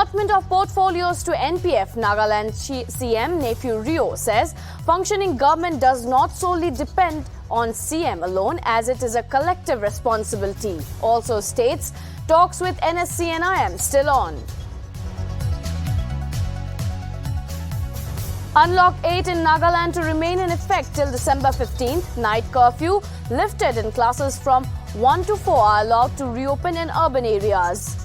Allotment of portfolios to NPF. Nagaland CM Nephew Rio says functioning government does not solely depend on CM alone as it is a collective responsibility. Also states talks with NSC and IM still on. Unlock 8 in Nagaland to remain in effect till December 15th. Night curfew lifted and classes from 1 to 4 are allowed to reopen in urban areas.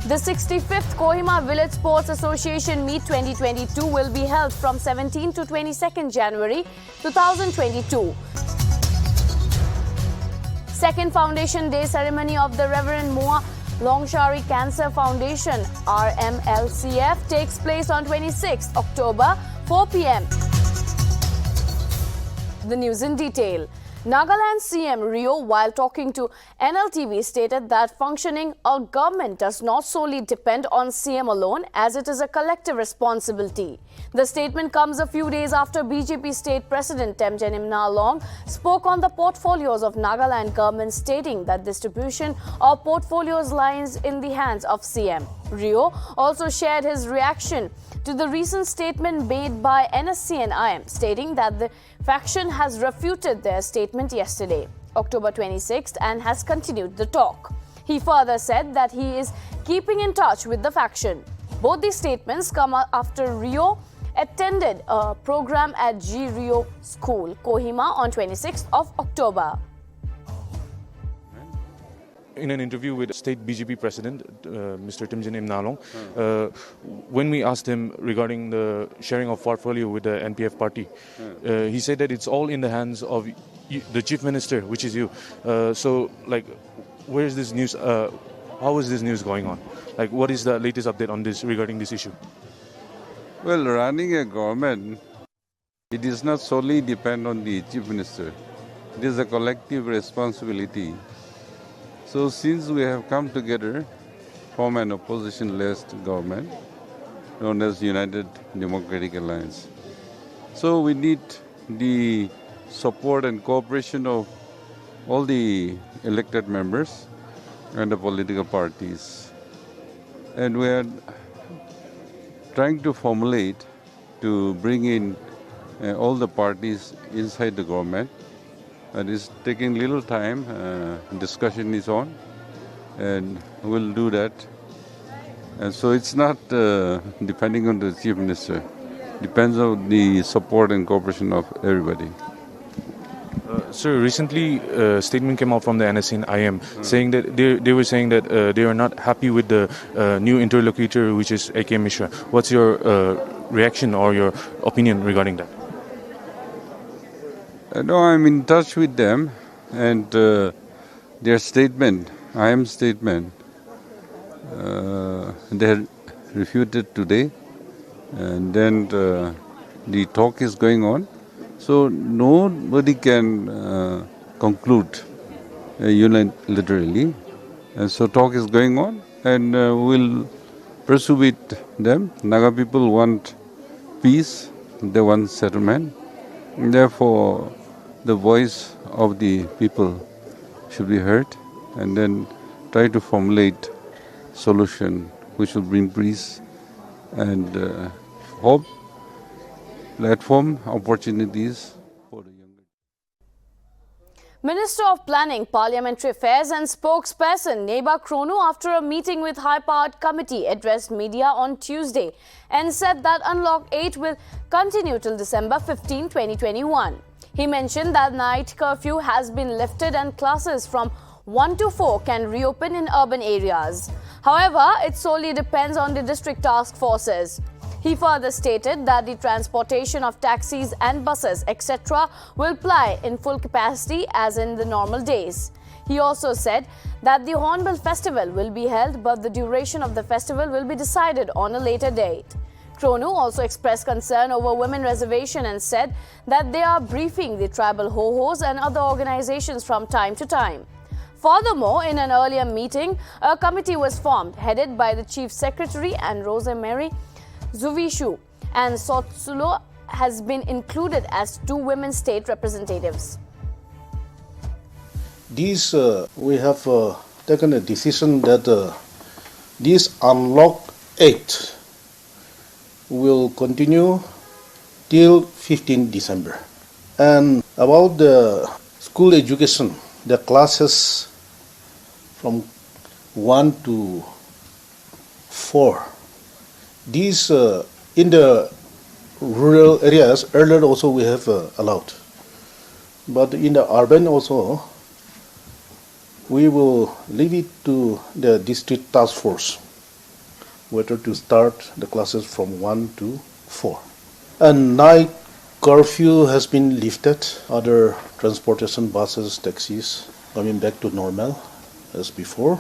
The 65th Kohima Village Sports Association Meet 2022 will be held from 17 to 22nd January 2022. Second Foundation Day ceremony of the Reverend Moa Longshari Cancer Foundation RMLCF takes place on 26th October 4 p.m. The news in detail. Nagaland CM Rio, while talking to Nltv, stated that functioning a government does not solely depend on CM alone as it is a collective responsibility. The statement comes a few days after BJP State President Temjen Imnalong spoke on the portfolios of Nagaland government, stating that distribution of portfolios lies in the hands of CM. Rio also shared his reaction to the recent statement made by NSC and IM, stating that the faction has refuted their statement yesterday, October 26th, and has continued the talk. He further said that he is keeping in touch with the faction. Both these statements come after Rio attended a program at G. Rio School, Kohima on 26th of October. In an interview with State BJP President, Mr. Temjen Imnalong, when we asked him regarding the sharing of portfolio with the NPF party, he said that it's all in the hands of the Chief Minister, which is you. So, like, where is this news? How is this news going on? Like, what is the latest update on this regarding this issue? Well, running a government, it does not solely depend on the Chief Minister. It is a collective responsibility. So since we have come together, form an opposition-led government known as United Democratic Alliance. So we need the support and cooperation of all the elected members and the political parties. And we are trying to formulate to bring in all the parties inside the government. And it's taking little time, discussion is on, and we'll do that. And so it's not depending on the Chief Minister. Depends on the support and cooperation of everybody. Sir, recently a statement came out from the NSC and IM saying that they were saying that they are not happy with the new interlocutor, which is A.K. Mishra. What's your reaction or your opinion regarding that? No, I'm in touch with them, and their statement, IM statement, they refuted today, and then the talk is going on. So nobody can conclude unilaterally, and so talk is going on, and we'll pursue with them. Naga people want peace, they want settlement, and therefore the voice of the people should be heard, and then try to formulate solution which will bring peace and hope, platform, opportunities for the younger. Minister of Planning, Parliamentary Affairs and spokesperson Neba Kronu, after a meeting with high-powered committee, addressed media on Tuesday and said that Unlock 8 will continue till December 15, 2021. He mentioned that night curfew has been lifted and classes from 1 to 4 can reopen in urban areas. However, it solely depends on the district task forces. He further stated that the transportation of taxis and buses, etc., will ply in full capacity as in the normal days. He also said that the Hornbill Festival will be held, but the duration of the festival will be decided on a later date. Kronu also expressed concern over women reservation and said that they are briefing the tribal ho-hos and other organizations from time to time. Furthermore, in an earlier meeting, a committee was formed headed by the Chief Secretary and Rosemary Zuvishu, and Sotsulo has been included as 2 women state representatives. These we have taken a decision that this unlock 8 will continue till 15 December. And about the school education, the classes from 1 to 4, these in the rural areas earlier also we have allowed, but in the urban also we will leave it to the district task force whether to start the classes from 1 to 4. And night curfew has been lifted. Other transportation, buses, taxis coming back to normal as before,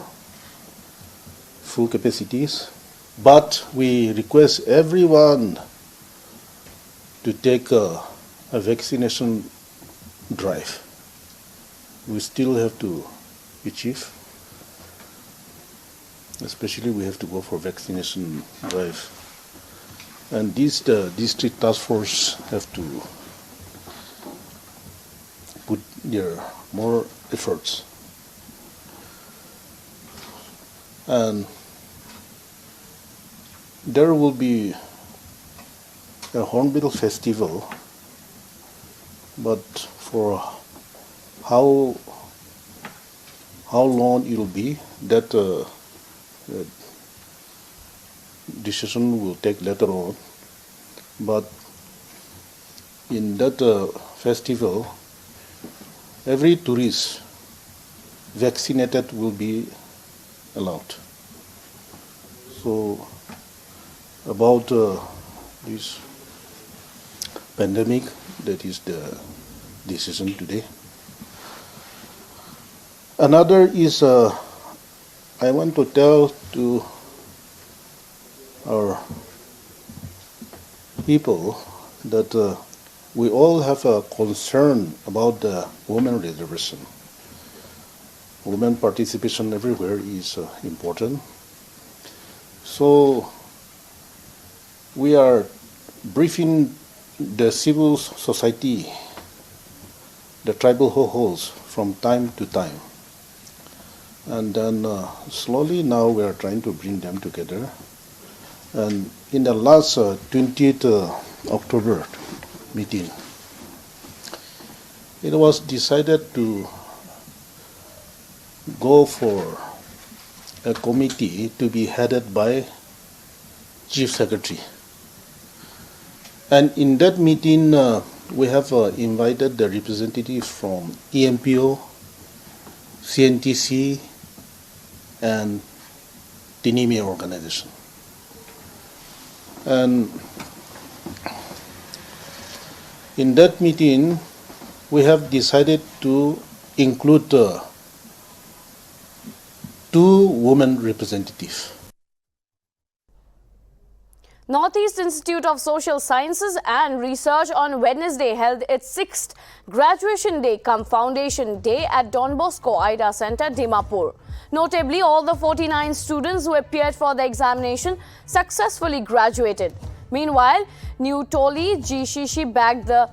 full capacities. But we request everyone to take a vaccination drive. We still have to achieve. Especially we have to go for vaccination drive. And this the district task force have to put their more efforts. And there will be a Hornbill festival, but for how long it will be, that decision will take later on. But in that festival, every tourist vaccinated will be allowed. So about this pandemic, that is the decision today. Another is I want to tell to our people that we all have a concern about the women reservation. Women participation everywhere is important. So we are briefing the civil society, the tribal hosts from time to time. And then slowly now we are trying to bring them together. And in the last 20th October meeting, it was decided to go for a committee to be headed by Chief Secretary. And in that meeting, we have invited the representatives from EMPO, CNTC, and Tinimi organization. And in that meeting, we have decided to include 2 women representatives. Northeast Institute of Social Sciences and Research on Wednesday held its 6th Graduation Day cum Foundation Day at Don Bosco Ida Center, Dimapur. Notably, all the 49 students who appeared for the examination successfully graduated. Meanwhile, New Toli Gshishi bagged the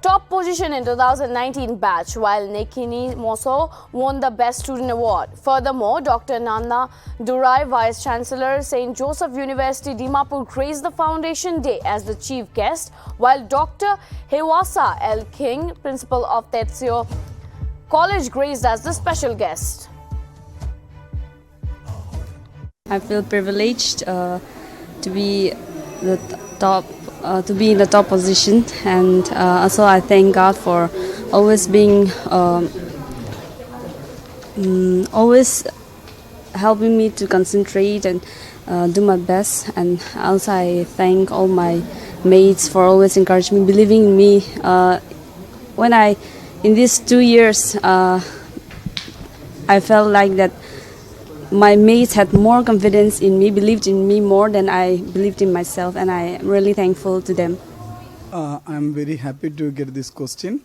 top position in 2019 batch, while Nekini Moso won the Best Student Award. Furthermore, Dr. Nanda Durai, Vice Chancellor, St. Joseph University, Dimapur, graced the Foundation Day as the chief guest, while Dr. Hewasa L. King, Principal of Tetsio College, graced as the special guest. I feel privileged to be the top. To be in the top position, and also I thank God for always being always helping me to concentrate and do my best. And also I thank all my mates for always encouraging me, believing in me. When in these 2 years, I felt like that my mates had more confidence in me, believed in me more than I believed in myself, and I am really thankful to them. I'm very happy to get this question.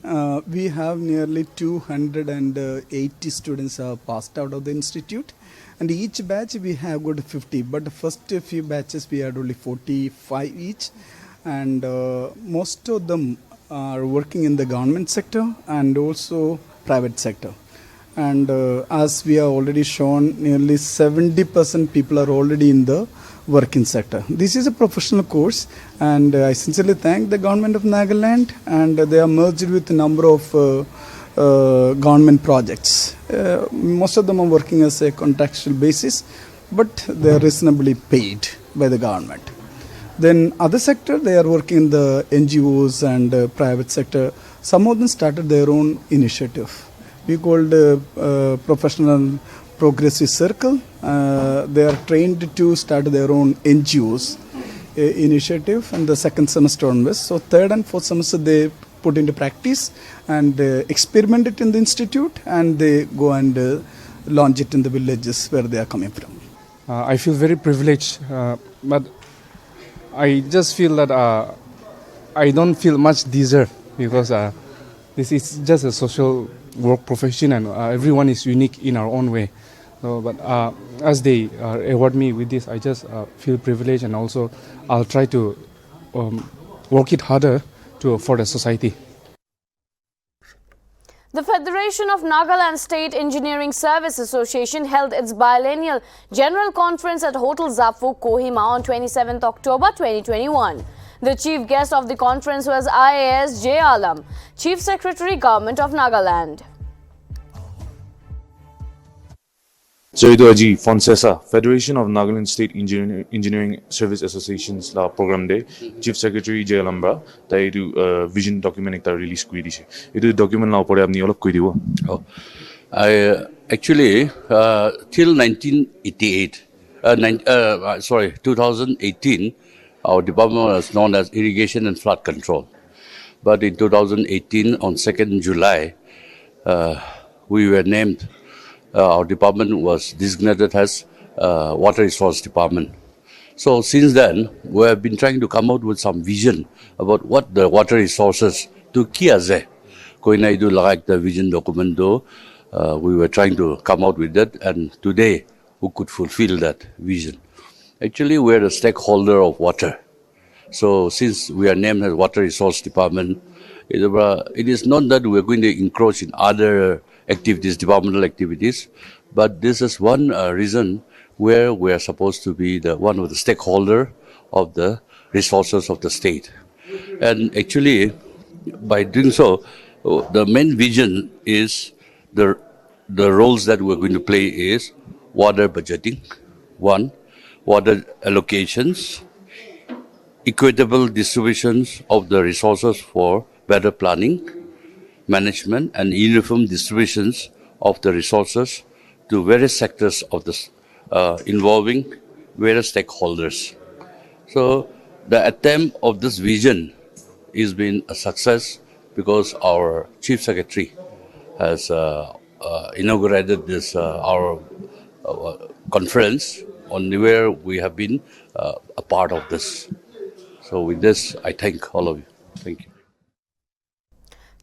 We have nearly 280 students passed out of the institute, and each batch we have got 50, but the first few batches we had only 45 each, and most of them are working in the government sector and also private sector. and as we have already shown, nearly 70% people are already in the working sector. This is a professional course, and I sincerely thank the government of Nagaland, and they are merged with a number of government projects. Most of them are working as a contractual basis, but they are reasonably paid by the government. Then other sector, they are working in the NGOs and private sector. Some of them started their own initiative. We called professional progressive circle. They are trained to start their own NGOs initiative in the second semester onwards. So third and fourth semester they put into practice and experiment it in the institute, and they go and launch it in the villages where they are coming from. I feel very privileged, but I just feel that I don't feel much deserved, because this is just a social work profession, and everyone is unique in our own way. So, but as they award me with this, I just feel privileged, and also I'll try to work it harder for the society. The Federation of Nagaland State Engineering Service Association held its biennial General Conference at Hotel Zafu, Kohima on 27th October 2021. The chief guest of the conference was IAS J. Alam, Chief Secretary, Government of Nagaland. Joido Aji Fonsesa, Federation of Nagaland State Engineering Service Associations la program de Chief Secretary J. Alambra, tai du vision document ekta release kuri dise. Etu document la opore apni olop koi dibo. Oh, I actually till 1988, 2018, our department was known as Irrigation and Flood Control. But in 2018, on 2nd July, we were named. Our department was designated as Water Resource Department. So since then, we have been trying to come out with some vision about what the water resources to kiaze. Koina idu like the vision document though, we were trying to come out with that, and today we could fulfill that vision. Actually, we are a stakeholder of water. So since we are named as Water Resource Department, it is not that we are going to encroach in other activities, departmental activities, but this is one reason where we are supposed to be one of the stakeholder of the resources of the state. And actually, by doing so, the main vision is the roles that we're going to play is water budgeting, one, water allocations, equitable distributions of the resources for better planning, management, and uniform distributions of the resources to various sectors of this, involving various stakeholders. So the attempt of this vision has been a success because our Chief Secretary has inaugurated this our conference on where we have been a part of this. So with this, I thank all of you. Thank you.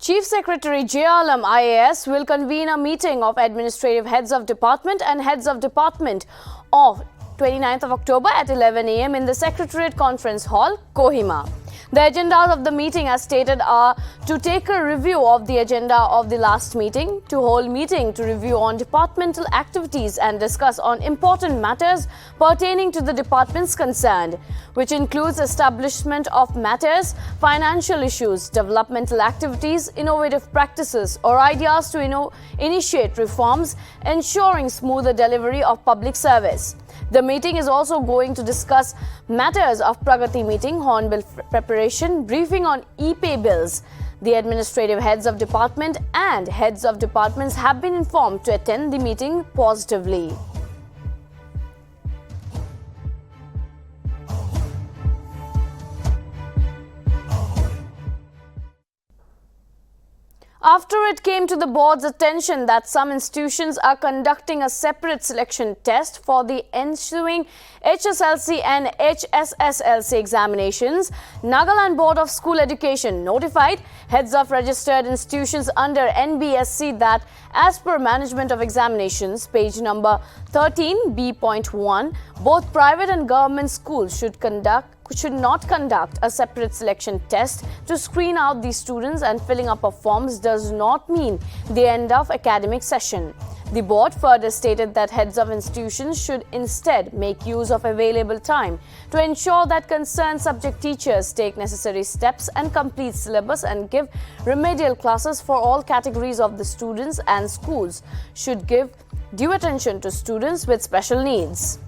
Chief Secretary J. Alam IAS will convene a meeting of administrative heads of department and heads of department of 29th of October at 11 a.m. in the Secretariat Conference Hall, Kohima. The agendas of the meeting, as stated, are to take a review of the agenda of the last meeting, to hold meeting to review on departmental activities and discuss on important matters pertaining to the departments concerned, which includes establishment of matters, financial issues, developmental activities, innovative practices or ideas to initiate reforms, ensuring smoother delivery of public service. The meeting is also going to discuss matters of Pragati meeting, Hornbill preparation, briefing on e-pay bills. The administrative heads of department and heads of departments have been informed to attend the meeting positively. After it came to the board's attention that some institutions are conducting a separate selection test for the ensuing HSLC and HSSLC examinations, Nagaland Board of School Education notified heads of registered institutions under NBSC that as per Management of Examinations, page number 13B.1, both private and government schools should conduct should not conduct a separate selection test to screen out these students, and filling up of forms does not mean the end of academic session. The board further stated that heads of institutions should instead make use of available time to ensure that concerned subject teachers take necessary steps and complete syllabus and give remedial classes for all categories of the students, and schools should give due attention to students with special needs.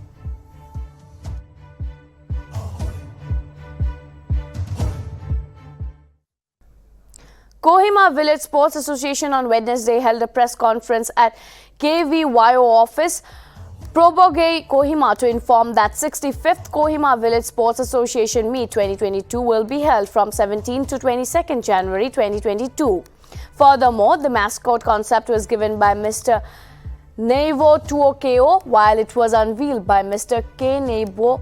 Kohima Village Sports Association on Wednesday held a press conference at KVYO office, Probogay, Kohima, to inform that 65th Kohima Village Sports Association Meet 2022 will be held from 17 to 22nd January 2022. Furthermore, the mascot concept was given by Mr. Neivo Tuokeo, while it was unveiled by Mr. K. Neibo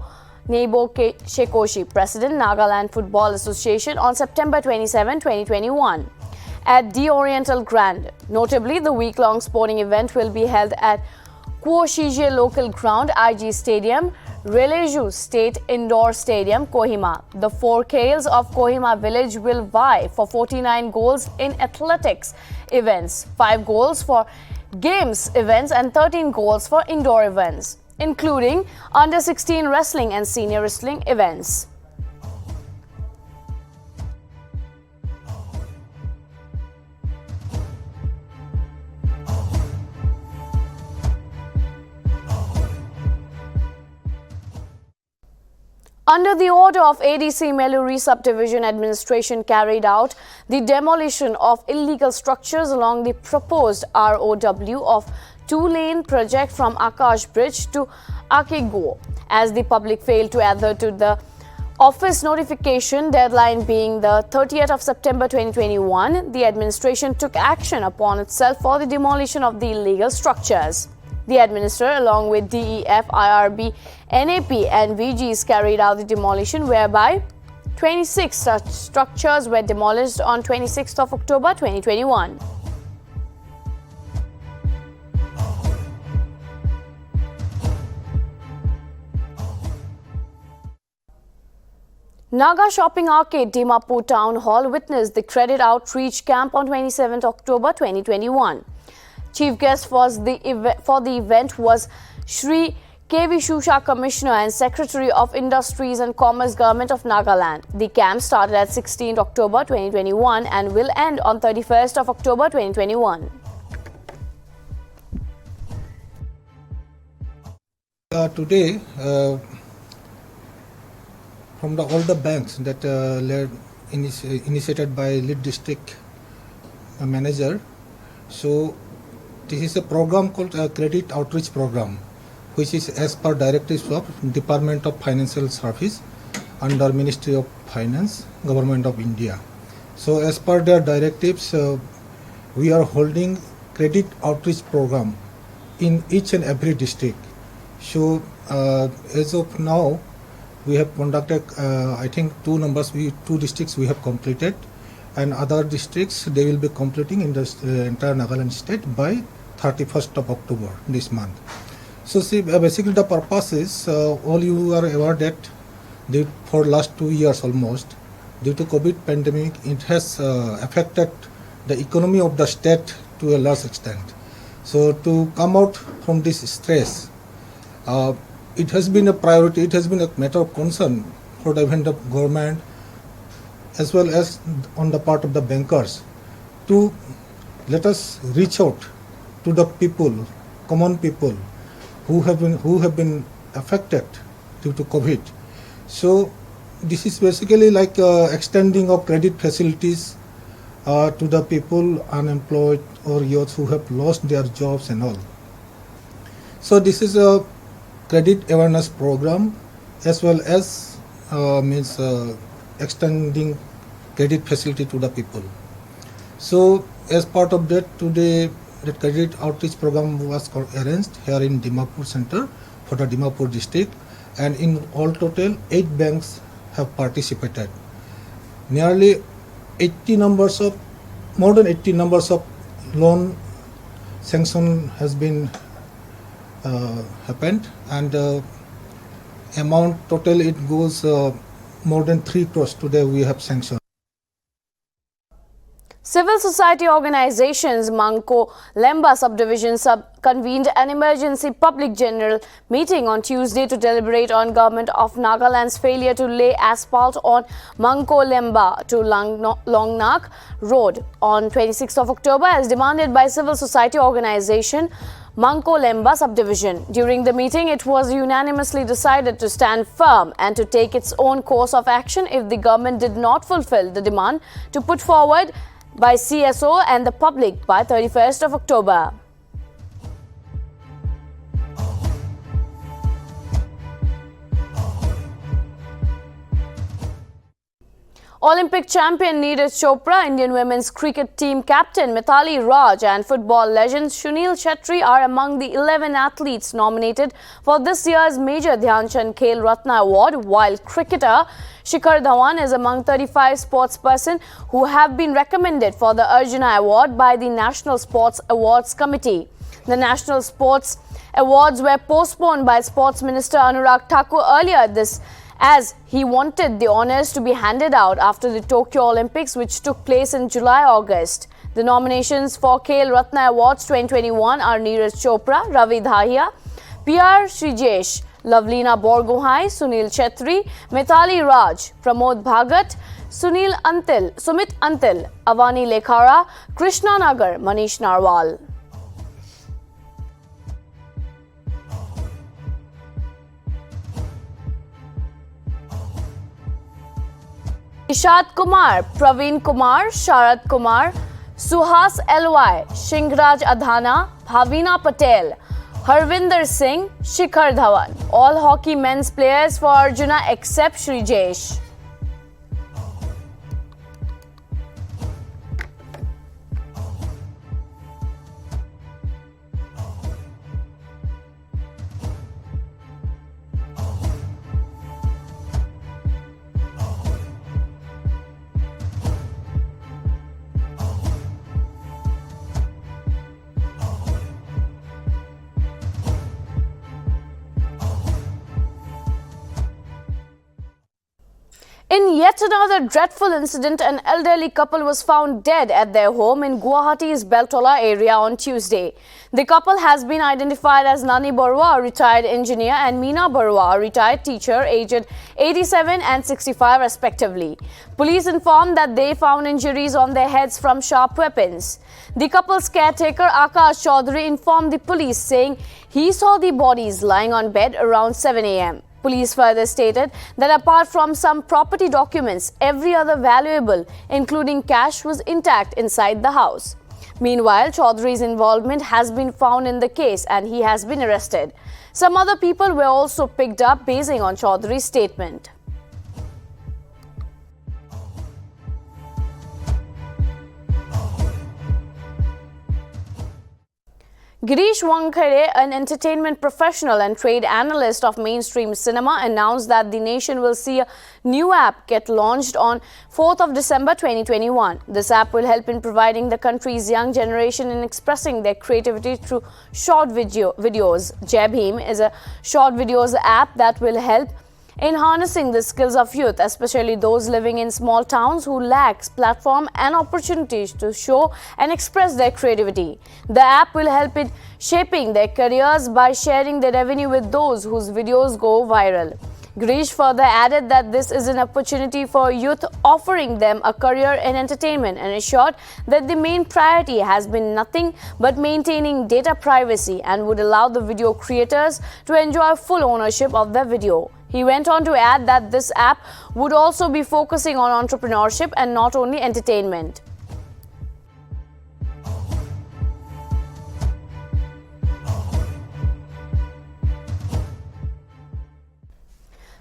Shekoshi, President, Nagaland Football Association, on September 27, 2021, at the Oriental Grand. Notably, the week-long sporting event will be held at Kuoshije Local Ground, IG Stadium, Releju State Indoor Stadium, Kohima. The four Kales of Kohima Village will vie for 49 goals in athletics events, 5 goals for games events, and 13 goals for indoor events, including under-16 wrestling and senior wrestling events. Under the order of ADC Meluri Subdivision Administration carried out the demolition of illegal structures along the proposed ROW of 2-lane project from Akash Bridge to Akego, as the public failed to adhere to the office notification deadline being the 30th of September 2021. The administration took action upon itself for the demolition of the illegal structures. The administrator, along with DEF, IRB, NAP and VGs, carried out the demolition, whereby 26 such structures were demolished on 26th of October 2021. Naga Shopping Arcade, Dimapur Town Hall witnessed the Credit Outreach Camp on 27th October 2021. Chief guest for the event was Shri K.V. Shusha, Commissioner and Secretary of Industries and Commerce, Government of Nagaland. The camp started at 16th October 2021 and will end on 31st of October 2021. Today, from all the banks that initiated by lead district manager, so this is a program called Credit Outreach Program, which is as per directives of Department of Financial Service under Ministry of Finance, Government of India. So as per their directives, we are holding Credit Outreach Program in each and every district. So as of now, we have conducted, I think, two districts we have completed, and other districts they will be completing in the entire Nagaland state by 31st of October this month. So see, basically the purpose is, all you are aware that for last 2 years almost, due to COVID pandemic, it has affected the economy of the state to a large extent. So to come out from this stress, it has been a priority, it has been a matter of concern for the government as well as on the part of the bankers to let us reach out to the people, common people who have been affected due to COVID. So this is basically like extending of credit facilities to the people unemployed or youths who have lost their jobs and all. So this is a credit awareness program as well as extending credit facility to the people. So as part of that, today the credit outreach program was arranged here in Dimapur Center for the Dimapur district, and in all total 8 banks have participated. Nearly more than 80 numbers of loan sanction has been happened, and amount total it goes more than 3 crores today we have sanctioned. Civil society organizations Manko Lemba subdivision convened an emergency public general meeting on Tuesday to deliberate on government of Nagaland's failure to lay asphalt on Manko Lemba to Longnak Road on 26th of October as demanded by civil society organization Manko Lemba subdivision. During the meeting, it was unanimously decided to stand firm and to take its own course of action if the government did not fulfill the demand to put forward by CSO and the public by 31st of October. Olympic champion Neeraj Chopra, Indian women's cricket team captain Mithali Raj and football legend Sunil Chhetri are among the 11 athletes nominated for this year's Major Dhyan Chand Khel Ratna Award, while cricketer Shikhar Dhawan is among 35 sportspersons who have been recommended for the Arjuna Award by the National Sports Awards Committee. The National Sports Awards were postponed by Sports Minister Anurag Thakur earlier as he wanted the honours to be handed out after the Tokyo Olympics, which took place in July-August. The nominations for Khel Ratna Awards 2021 are Neeraj Chopra, Ravi Dahiya, PR Srijesh, Lavlina Borgohai, Sunil Chhetri, Mithali Raj, Pramod Bhagat, Sumit Antil, Avani Lekhara, Krishna Nagar, Manish Narwal. Ishad Kumar, Praveen Kumar, Sharad Kumar, Suhas LY, Shingraj Adhana, Bhavina Patel, Harvinder Singh, Shikhar Dhawan. All hockey men's players for Arjuna except Srijesh. In yet another dreadful incident, an elderly couple was found dead at their home in Guwahati's Beltola area on Tuesday. The couple has been identified as Nani Barua, a retired engineer, and Meena Barua, a retired teacher, aged 87 and 65 respectively. Police informed that they found injuries on their heads from sharp weapons. The couple's caretaker, Akash Chaudhary, informed the police, saying he saw the bodies lying on bed around 7 a.m. Police further stated that apart from some property documents, every other valuable, including cash, was intact inside the house. Meanwhile, Chaudhary's involvement has been found in the case and he has been arrested. Some other people were also picked up based on Chaudhary's statement. Girish Wankhede, an entertainment professional and trade analyst of mainstream cinema, announced that the nation will see a new app get launched on 4th of December 2021. This app will help in providing the country's young generation in expressing their creativity through short videos. Jai Bhim is a short videos app that will help in harnessing the skills of youth, especially those living in small towns who lack platform and opportunities to show and express their creativity. The app will help in shaping their careers by sharing the revenue with those whose videos go viral. Girish further added that this is an opportunity for youth, offering them a career in entertainment, and assured that the main priority has been nothing but maintaining data privacy and would allow the video creators to enjoy full ownership of their video. He went on to add that this app would also be focusing on entrepreneurship and not only entertainment.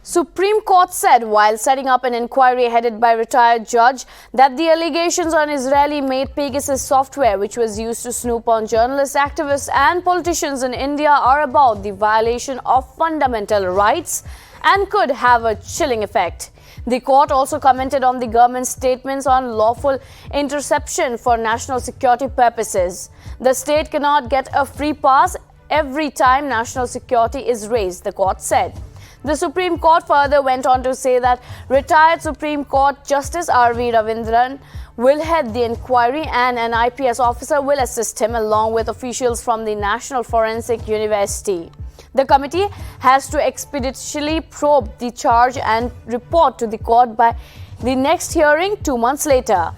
Supreme Court said while setting up an inquiry headed by retired judge that the allegations on Israeli-made Pegasus software, which was used to snoop on journalists, activists and politicians in India, are about the violation of fundamental rights and could have a chilling effect. The court also commented on the government's statements on lawful interception for national security purposes. The state cannot get a free pass every time national security is raised, the court said. The Supreme Court further went on to say that retired Supreme Court Justice R.V. Ravindran will head the inquiry and an IPS officer will assist him along with officials from the National Forensic University. The committee has to expeditiously probe the charge and report to the court by the next hearing 2 months later.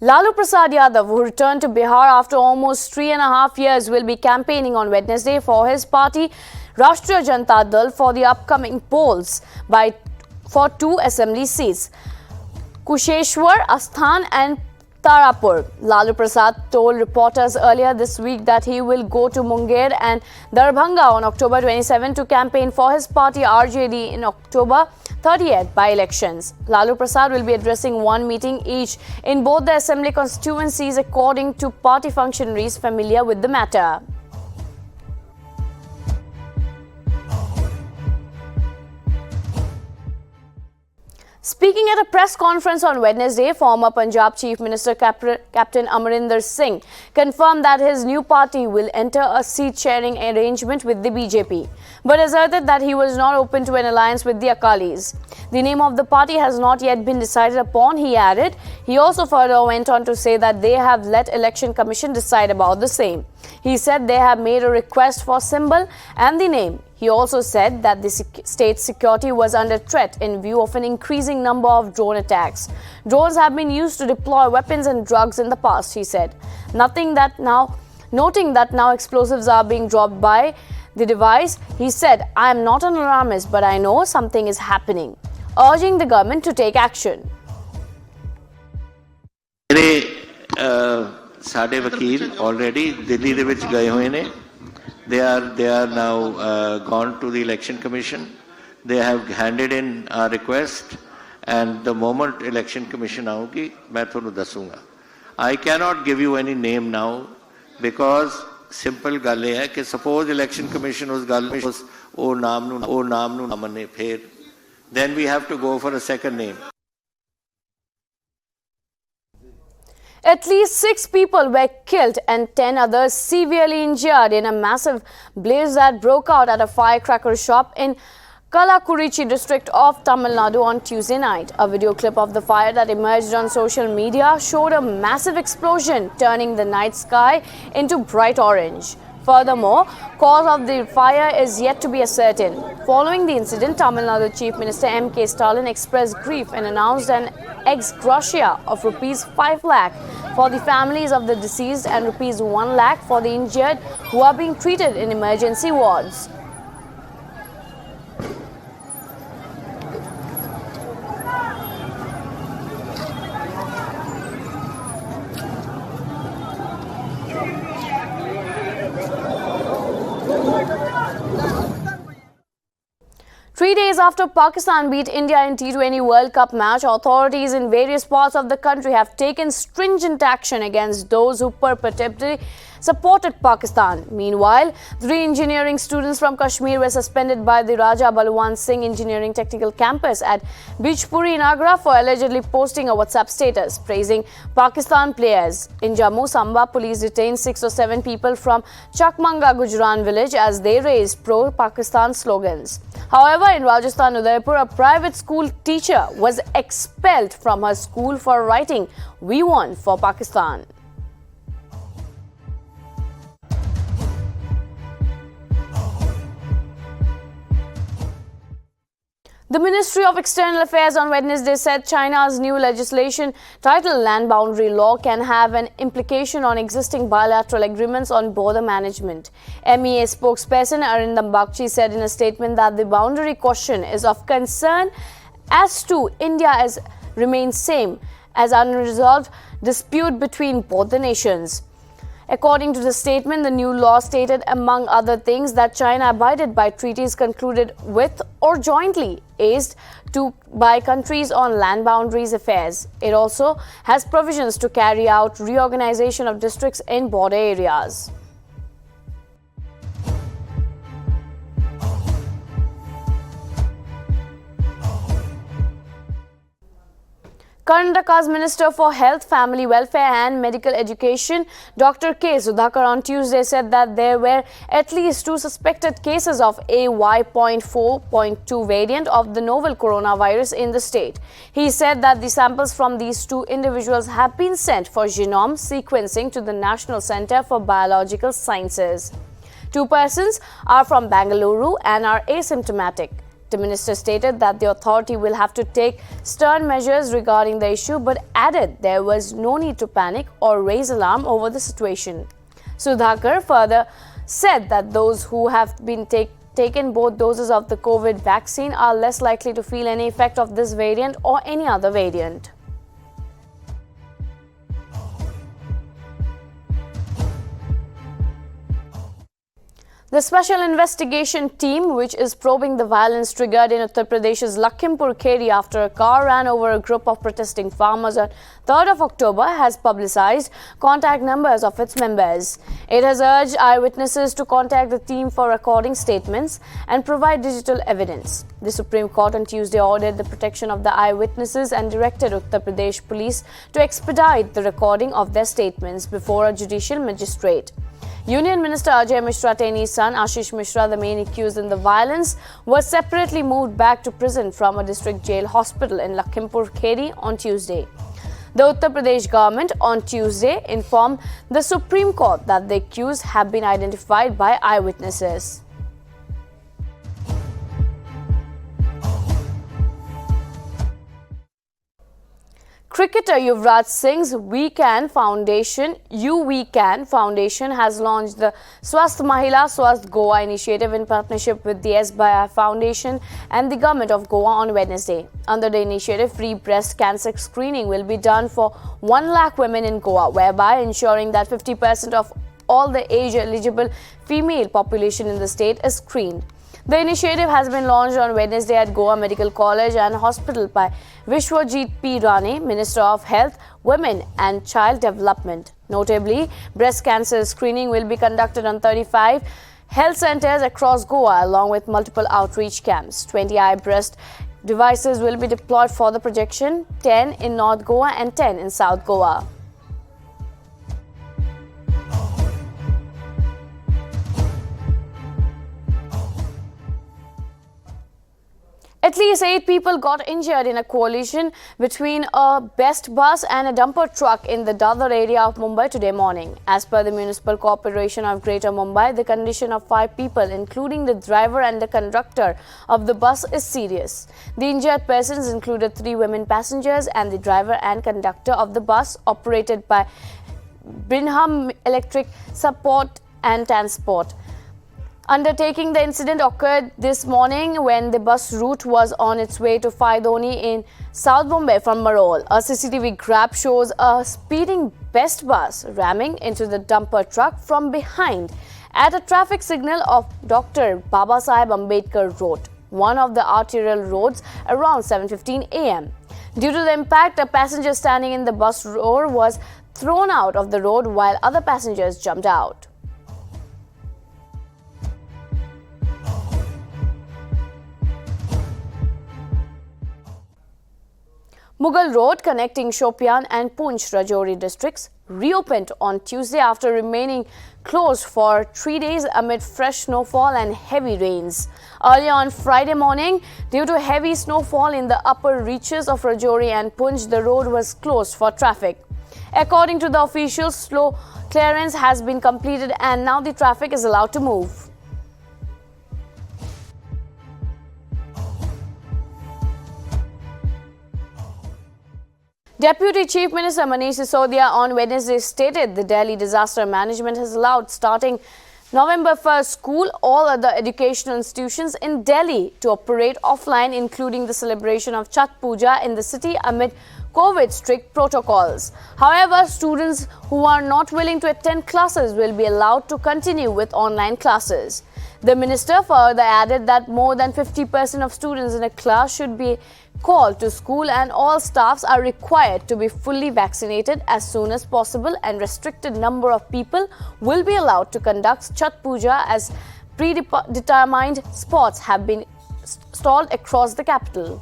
Lalu Prasad Yadav, who returned to Bihar after almost 3.5 years, will be campaigning on Wednesday for his party Rashtriya Janata Dal for the upcoming polls for 2 assembly seats, Kusheshwar, Asthan and Tarapur. Lalu Prasad told reporters earlier this week that he will go to Munger and Darbhanga on October 27 to campaign for his party RJD in October 30th by-elections. Lalu Prasad will be addressing one meeting each in both the assembly constituencies, according to party functionaries familiar with the matter. Speaking at a press conference on Wednesday, former Punjab Chief Minister Captain Amarinder Singh confirmed that his new party will enter a seat-sharing arrangement with the BJP, but asserted that he was not open to an alliance with the Akalis. The name of the party has not yet been decided upon, he added. He also further went on to say that they have let Election Commission decide about the same. He said they have made a request for symbol and the name. He also said that the state's security was under threat in view of an increasing number of drone attacks. Drones have been used to deploy weapons and drugs in the past, he said. Noting that now explosives are being dropped by the device, he said, "I am not an alarmist, but I know something is happening," urging the government to take action. ਸਾਡੇ ਵਕੀਲ already Delhi ਦੇ ਵਿੱਚ ਗਏ ਹੋਏ ਨੇ. They are now gone to the Election Commission. They have handed in a request, and the moment Election Commission ਆਊਗੀ ਮੈਂ ਤੁਹਾਨੂੰ ਦੱਸੂਗਾ. I cannot give you any name now because simple ਗੱਲ ਇਹ ਹੈ ਕਿ suppose Election Commission ਉਸ ਗੱਲ ਨੂੰ ਉਹ ਨਾਮ ਨੂੰ ਨਾ ਮੰਨੇ ਫਿਰ then we have to go for a second name. At least 6 people were killed and 10 others severely injured in a massive blaze that broke out at a firecracker shop in Kallakurichi district of Tamil Nadu on Tuesday night. A video clip of the fire that emerged on social media showed a massive explosion, turning the night sky into bright orange. Furthermore, cause of the fire is yet to be ascertained. Following the incident, Tamil Nadu Chief Minister M.K. Stalin expressed grief and announced an ex gratia of Rs 5 lakh for the families of the deceased and Rs 1 lakh for the injured who are being treated in emergency wards. Three days after Pakistan beat India in T20 World Cup match, authorities in various parts of the country have taken stringent action against those who perpetually supported Pakistan. Meanwhile, 3 engineering students from Kashmir were suspended by the Raja Balwan Singh Engineering Technical Campus at Bijpuri in Agra for allegedly posting a WhatsApp status praising Pakistan players. In Jammu, Samba police detained 6 or 7 people from Chakmanga Gujran village as they raised pro-Pakistan slogans. However, in Rajasthan, Udaipur, a private school teacher was expelled from her school for writing, "We won for Pakistan." The Ministry of External Affairs on Wednesday said China's new legislation titled Land Boundary Law can have an implication on existing bilateral agreements on border management. MEA spokesperson Arindam Bagchi said in a statement that the boundary question is of concern as to India as remains same as unresolved dispute between both the nations. According to the statement, the new law stated, among other things, that China abided by treaties concluded with or jointly aced by countries on land boundaries affairs. It also has provisions to carry out reorganization of districts in border areas. Karnataka's Minister for Health, Family Welfare and Medical Education, Dr. K. Sudhakar, on Tuesday said that there were at least 2 suspected cases of AY.4.2 variant of the novel coronavirus in the state. He said that the samples from these 2 individuals have been sent for genome sequencing to the National Centre for Biological Sciences. 2 persons are from Bengaluru and are asymptomatic. The minister stated that the authority will have to take stern measures regarding the issue, but added there was no need to panic or raise alarm over the situation. Sudhakar further said that those who have been taken both doses of the COVID vaccine are less likely to feel any effect of this variant or any other variant. The Special Investigation Team, which is probing the violence triggered in Uttar Pradesh's Lakhimpur Kheri after a car ran over a group of protesting farmers on 3rd of October, has publicized contact numbers of its members. It has urged eyewitnesses to contact the team for recording statements and provide digital evidence. The Supreme Court on Tuesday ordered the protection of the eyewitnesses and directed Uttar Pradesh Police to expedite the recording of their statements before a judicial magistrate. Union Minister Ajay Mishra Teni's son Ashish Mishra, the main accused in the violence, was separately moved back to prison from a district jail hospital in Lakhimpur Kheri on Tuesday. The Uttar Pradesh government on Tuesday informed the Supreme Court that the accused have been identified by eyewitnesses. Cricketer Yuvraj Singh's We Can Foundation, has launched the Swasth Mahila Swasth Goa initiative in partnership with the SBI Foundation and the Government of Goa on Wednesday. Under the initiative, free breast cancer screening will be done for 1 lakh women in Goa, whereby ensuring that 50% of all the age-eligible female population in the state is screened. The initiative has been launched on Wednesday at Goa Medical College and Hospital by Vishwajit P. Rane, Minister of Health, Women and Child Development. Notably, breast cancer screening will be conducted on 35 health centers across Goa along with multiple outreach camps. 20 eye breast devices will be deployed for the projection, 10 in North Goa and 10 in South Goa. At least 8 people got injured in a collision between a Best bus and a dumper truck in the Dadar area of Mumbai today morning. As per the Municipal Corporation of Greater Mumbai, the condition of 5 people, including the driver and the conductor of the bus, is serious. The injured persons included 3 women passengers and the driver and conductor of the bus operated by Brinham Electric Support and Transport. Undertaking the incident occurred this morning when the bus route was on its way to Faidoni in South Bombay from Marol. A CCTV grab shows a speeding Best bus ramming into the dumper truck from behind at a traffic signal of Dr. Babasaheb Ambedkar Road, one of the arterial roads, around 7:15 a.m. Due to the impact, a passenger standing in the bus door was thrown out of the road while other passengers jumped out. Mughal Road, connecting Shopian and Poonch Rajouri districts, reopened on Tuesday after remaining closed for 3 days amid fresh snowfall and heavy rains. Earlier on Friday morning, due to heavy snowfall in the upper reaches of Rajouri and Poonch, the road was closed for traffic. According to the officials, slow clearance has been completed and now the traffic is allowed to move. Deputy Chief Minister Manish Sisodia on Wednesday stated the Delhi Disaster Management has allowed starting November 1st school all other educational institutions in Delhi to operate offline, including the celebration of Chhat Puja in the city amid COVID strict protocols. However, students who are not willing to attend classes will be allowed to continue with online classes. The minister further added that more than 50% of students in a class should be called to school and all staffs are required to be fully vaccinated as soon as possible, and restricted number of people will be allowed to conduct Chhat Puja as predetermined spots have been installed across the capital.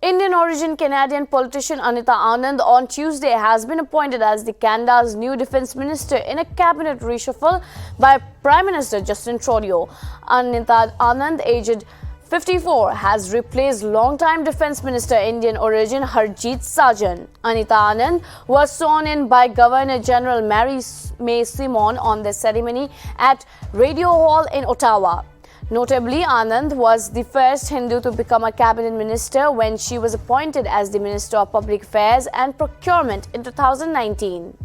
Indian origin Canadian politician Anita Anand on Tuesday has been appointed as the Canada's new defense minister in a cabinet reshuffle by Prime Minister Justin Trudeau. Anita Anand, aged 54, has replaced long-time Defence Minister Indian origin Harjit Sajjan. Anita Anand was sworn in by Governor General Mary May Simon on the ceremony at Radio Hall in Ottawa. Notably, Anand was the first Hindu to become a cabinet minister when she was appointed as the Minister of Public Affairs and Procurement in 2019.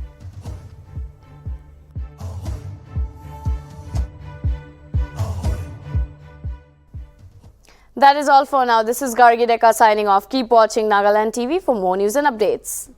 That is all for now. This is Gargi Deka signing off. Keep watching Nagaland TV for more news and updates.